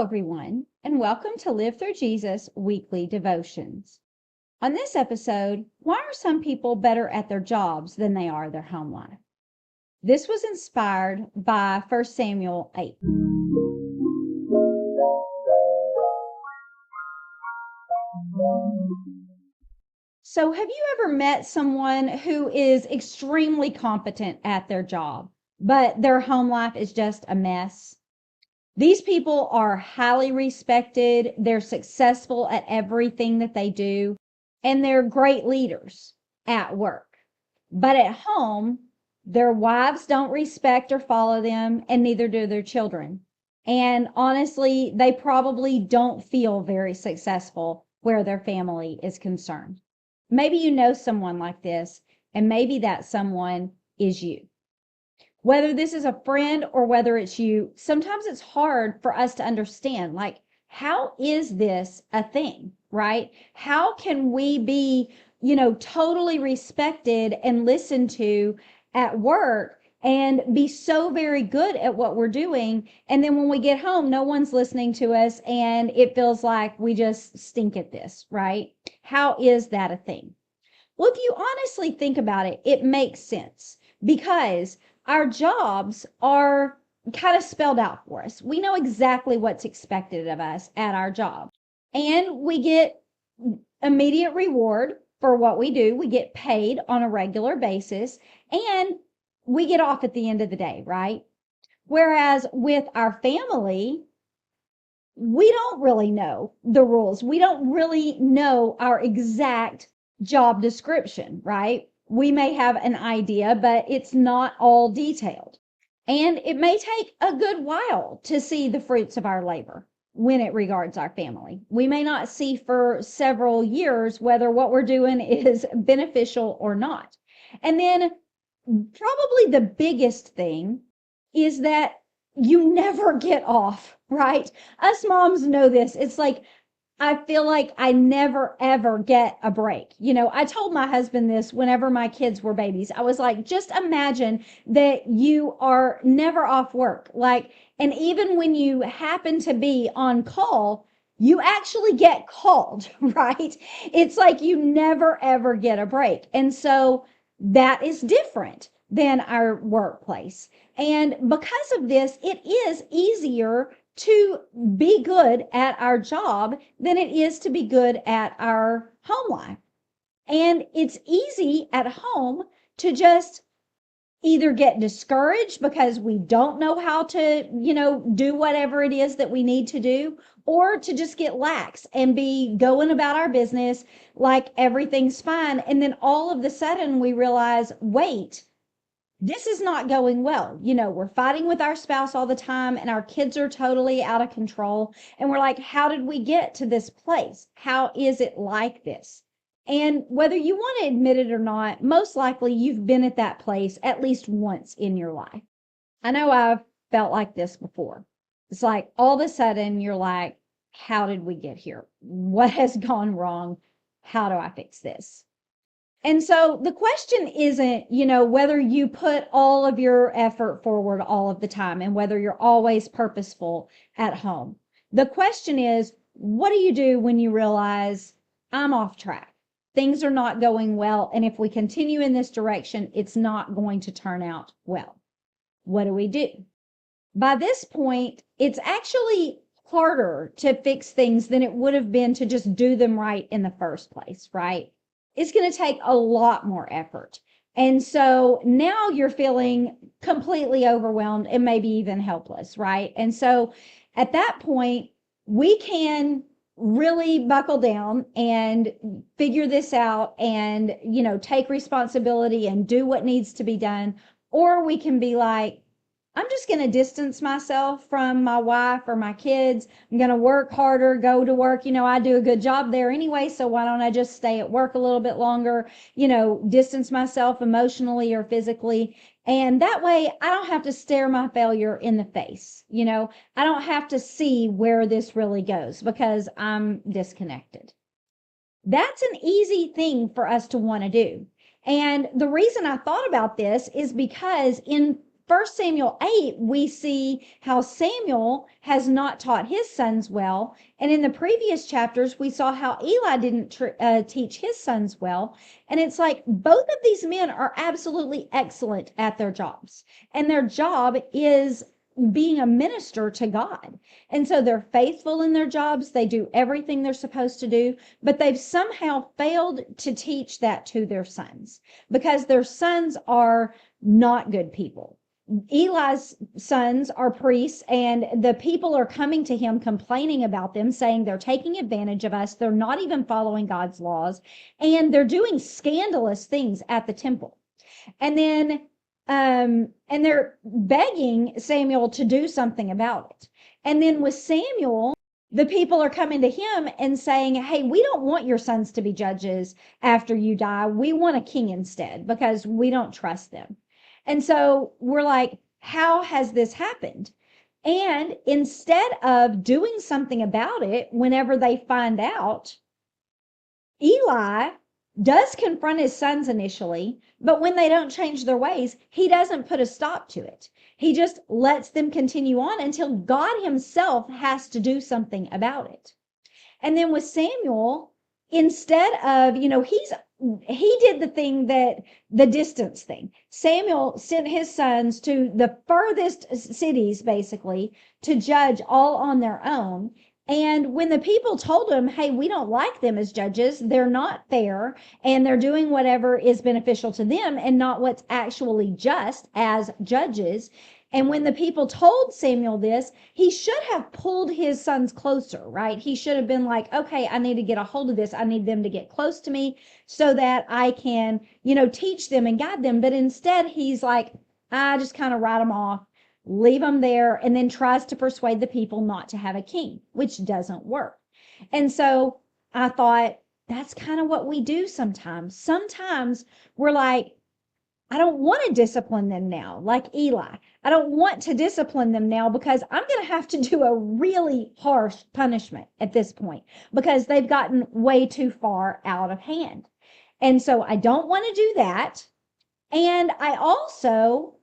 Hello, everyone, and welcome to Live Through Jesus Weekly Devotions. On this episode, why are some people better at their jobs than they are their home life? This was inspired by 1 Samuel 8. So, have you ever met someone who is extremely competent at their job, but their home life is just a mess? These people are highly respected, they're successful at everything that they do, and they're great leaders at work. But at home, their wives don't respect or follow them, and neither do their children. And honestly, they probably don't feel very successful where their family is concerned. Maybe you know someone like this, and maybe that someone is you. Whether this is a friend or whether it's you, sometimes it's hard for us to understand, like, how is this a thing, right? How can we be, totally respected and listened to at work and be so very good at what we're doing? And then when we get home, no one's listening to us and it feels like we just stink at this, right? How is that a thing? Well, if you honestly think about it, it makes sense because our jobs are kind of spelled out for us. We know exactly what's expected of us at our job. And we get immediate reward for what we do. We get paid on a regular basis and we get off at the end of the day, right? Whereas with our family, we don't really know the rules. We don't really know our exact job description, right? We may have an idea, but it's not all detailed. And it may take a good while to see the fruits of our labor when it regards our family. We may not see for several years whether what we're doing is beneficial or not. And then probably the biggest thing is that you never get off, right? Us moms know this. It's like, I feel like I never, ever get a break. I told my husband this whenever my kids were babies. I was like, just imagine that you are never off work. And even when you happen to be on call, you actually get called, right? It's like you never, ever get a break. And so that is different than our workplace. And because of this, it is easier to be good at our job than it is to be good at our home life. And it's easy at home to just either get discouraged because we don't know how to, do whatever it is that we need to do, or to just get lax and be going about our business like everything's fine. And then all of a sudden we realize, wait, this is not going well. We're fighting with our spouse all the time and our kids are totally out of control. And we're like, how did we get to this place? How is it like this? And whether you want to admit it or not, most likely you've been at that place at least once in your life. I know I've felt like this before. It's like all of a sudden you're like, how did we get here? What has gone wrong? How do I fix this? And so the question isn't, whether you put all of your effort forward all of the time and whether you're always purposeful at home. The question is, what do you do when you realize I'm off track? Things are not going well. And if we continue in this direction, it's not going to turn out well. What do we do? By this point, it's actually harder to fix things than it would have been to just do them right in the first place, right? It's going to take a lot more effort. And so now you're feeling completely overwhelmed and maybe even helpless, right? And so at that point, we can really buckle down and figure this out and, take responsibility and do what needs to be done. Or we can be like, I'm just going to distance myself from my wife or my kids. I'm going to work harder, go to work. I do a good job there anyway, so why don't I just stay at work a little bit longer, distance myself emotionally or physically. And that way I don't have to stare my failure in the face. I don't have to see where this really goes because I'm disconnected. That's an easy thing for us to want to do. And the reason I thought about this is because in 1 Samuel 8, we see how Samuel has not taught his sons well. And in the previous chapters, we saw how Eli didn't teach his sons well. And it's like both of these men are absolutely excellent at their jobs. And their job is being a minister to God. And so they're faithful in their jobs. They do everything they're supposed to do, but they've somehow failed to teach that to their sons because their sons are not good people. Eli's sons are priests, and the people are coming to him complaining about them, saying they're taking advantage of us. They're not even following God's laws, and they're doing scandalous things at the temple. And then and they're begging Samuel to do something about it. And then with Samuel, the people are coming to him and saying, hey, we don't want your sons to be judges after you die. We want a king instead because we don't trust them. And so we're like, how has this happened? And instead of doing something about it, whenever they find out, Eli does confront his sons initially, but when they don't change their ways, he doesn't put a stop to it. He just lets them continue on until God himself has to do something about it. And then with Samuel, instead of, he did the thing that the distance thing. Samuel sent his sons to the furthest cities, basically, to judge all on their own. And when the people told him, hey, we don't like them as judges, they're not fair, and they're doing whatever is beneficial to them and not what's actually just as judges. And when the people told Samuel this, he should have pulled his sons closer, right? He should have been like, okay, I need to get a hold of this. I need them to get close to me so that I can, teach them and guide them. But instead, he's like, I just kind of write them off, leave them there, and then tries to persuade the people not to have a king, which doesn't work. And so I thought, that's kind of what we do sometimes. Sometimes we're like, I don't want to discipline them now, like Eli. I don't want to discipline them now because I'm going to have to do a really harsh punishment at this point because they've gotten way too far out of hand. And so I don't want to do that. And I also,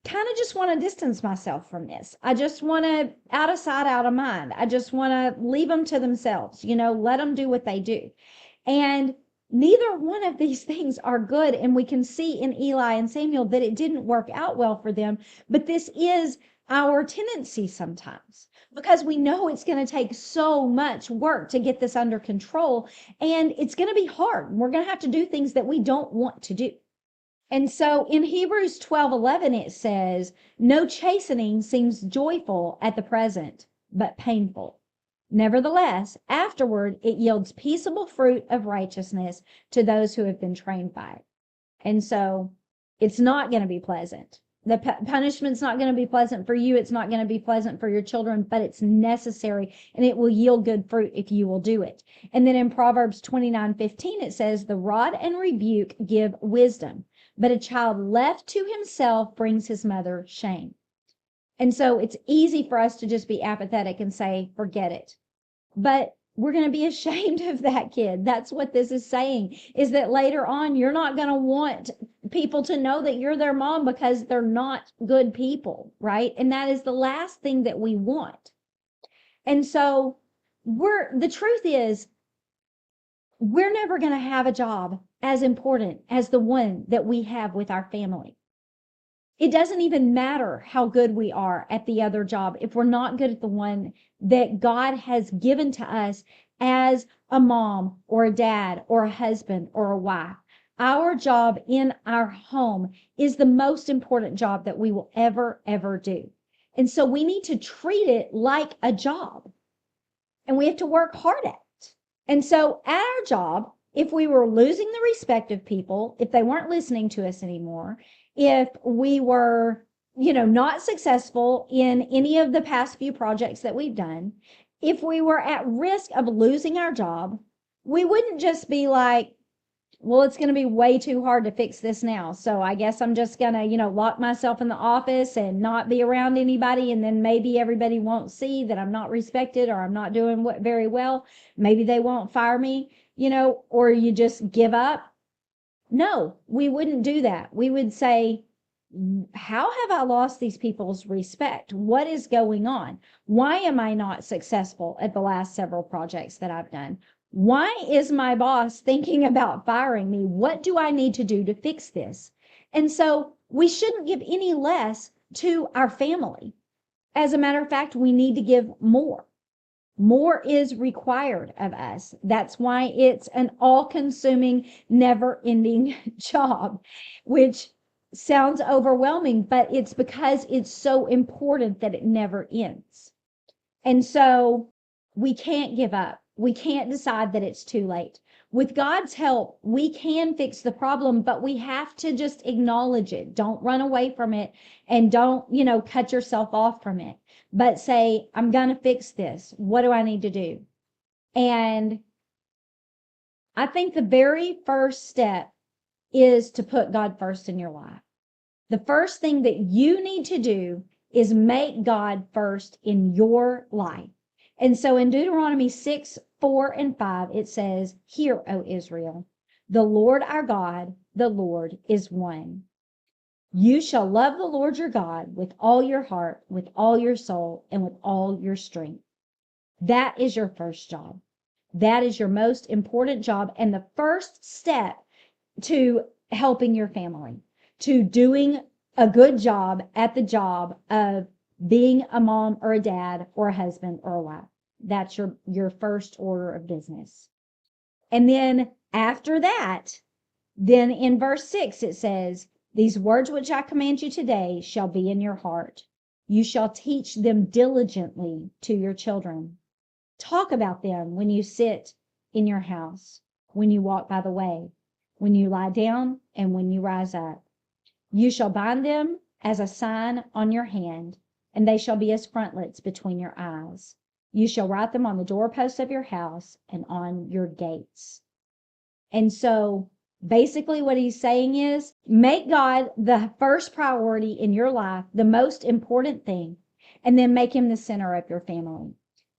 kind of just want to distance myself from this. I just want to out of sight, out of mind. I just want to leave them to themselves, let them do what they do. And neither one of these things are good. And we can see in Eli and Samuel that it didn't work out well for them. But this is our tendency sometimes because we know it's going to take so much work to get this under control. And it's going to be hard. We're going to have to do things that we don't want to do. And so in Hebrews 12:11, it says, no chastening seems joyful at the present, but painful. Nevertheless, afterward, it yields peaceable fruit of righteousness to those who have been trained by it. And so it's not going to be pleasant. The punishment's not going to be pleasant for you. It's not going to be pleasant for your children, but it's necessary and it will yield good fruit if you will do it. And then in Proverbs 29:15, it says, the rod and rebuke give wisdom, but a child left to himself brings his mother shame. And so it's easy for us to just be apathetic and say, forget it. But we're going to be ashamed of that kid. That's what this is saying, is that later on, you're not going to want people to know that you're their mom because they're not good people, right? And that is the last thing that we want. And so the truth is, we're never going to have a job as important as the one that we have with our family. It doesn't even matter how good we are at the other job if we're not good at the one that God has given to us as a mom or a dad or a husband or a wife. Our job in our home is the most important job that we will ever do. And so we need to treat it like a job. And we have to work hard at it. And so at our job, if we were losing the respect of people, if they weren't listening to us anymore, if we were, not successful in any of the past few projects that we've done, if we were at risk of losing our job, we wouldn't just be like, well, it's going to be way too hard to fix this now. So I guess I'm just going to, lock myself in the office and not be around anybody. And then maybe everybody won't see that I'm not respected or I'm not doing very well. Maybe they won't fire me, or you just give up. No, we wouldn't do that. We would say, how have I lost these people's respect? What is going on? Why am I not successful at the last several projects that I've done? Why is my boss thinking about firing me? What do I need to do to fix this? And so we shouldn't give any less to our family. As a matter of fact, we need to give more. More is required of us. That's why it's an all-consuming, never-ending job, which sounds overwhelming, but it's because it's so important that it never ends. And so we can't give up. We can't decide that it's too late. With God's help, we can fix the problem, but we have to just acknowledge it. Don't run away from it, and don't, cut yourself off from it, but say, I'm going to fix this. What do I need to do? And I think the very first step is to put God first in your life. The first thing that you need to do is make God first in your life. And so in Deuteronomy 6:4-5, it says, "Hear, O Israel, the Lord our God, the Lord is one. You shall love the Lord your God with all your heart, with all your soul, and with all your strength." That is your first job. That is your most important job, and the first step to helping your family, to doing a good job at the job of being a mom or a dad or a husband or a wife. That's your first order of business. And then after that, then in verse 6, it says, "These words which I command you today shall be in your heart. You shall teach them diligently to your children. Talk about them when you sit in your house, when you walk by the way, when you lie down, and when you rise up. You shall bind them as a sign on your hand, and they shall be as frontlets between your eyes. You shall write them on the doorposts of your house and on your gates." And so basically what he's saying is, make God the first priority in your life, the most important thing, and then make him the center of your family.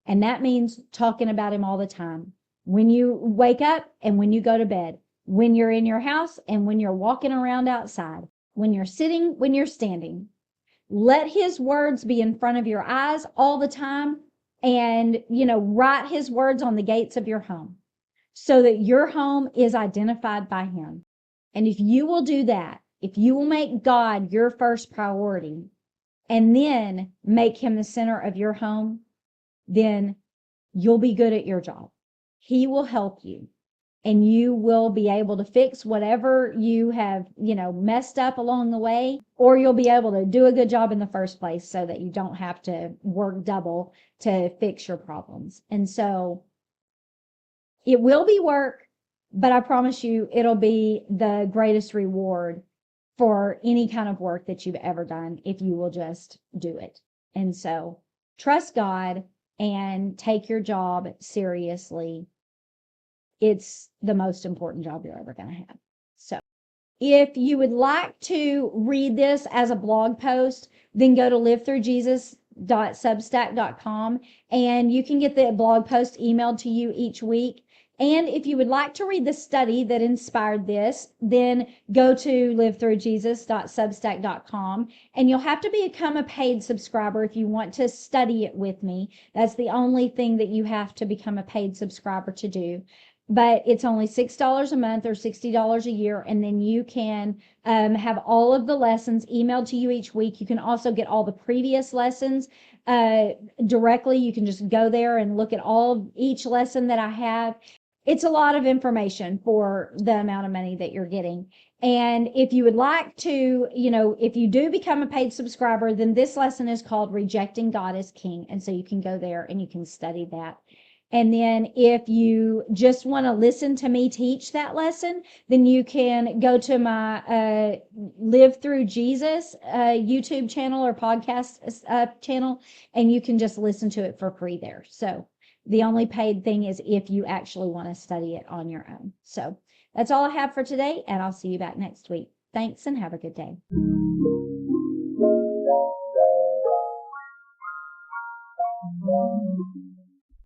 And that means talking about him all the time. When you wake up and when you go to bed, when you're in your house and when you're walking around outside, when you're sitting, when you're standing. Let his words be in front of your eyes all the time, and, write his words on the gates of your home so that your home is identified by him. And if you will do that, if you will make God your first priority and then make him the center of your home, then you'll be good at your job. He will help you, and you will be able to fix whatever you have, messed up along the way, or you'll be able to do a good job in the first place so that you don't have to work double to fix your problems. And so it will be work, but I promise you it'll be the greatest reward for any kind of work that you've ever done if you will just do it. And so trust God and take your job seriously. It's the most important job you're ever going to have. So if you would like to read this as a blog post, then go to LivethruJesus.substack.com, and you can get the blog post emailed to you each week. And if you would like to read the study that inspired this, then go to LivethruJesus.substack.com, and you'll have to become a paid subscriber if you want to study it with me. That's the only thing that you have to become a paid subscriber to do. But it's only $6 a month or $60 a year, and then you can have all of the lessons emailed to you each week. You can also get all the previous lessons directly. You can just go there and look at each lesson that I have. It's a lot of information for the amount of money that you're getting. And if you would like to, if you do become a paid subscriber, then this lesson is called Rejecting God as King. And so you can go there and you can study that. And then if you just want to listen to me teach that lesson, then you can go to my Live Through Jesus YouTube channel or podcast channel, and you can just listen to it for free there. So the only paid thing is if you actually want to study it on your own. So that's all I have for today, and I'll see you back next week. Thanks, and have a good day.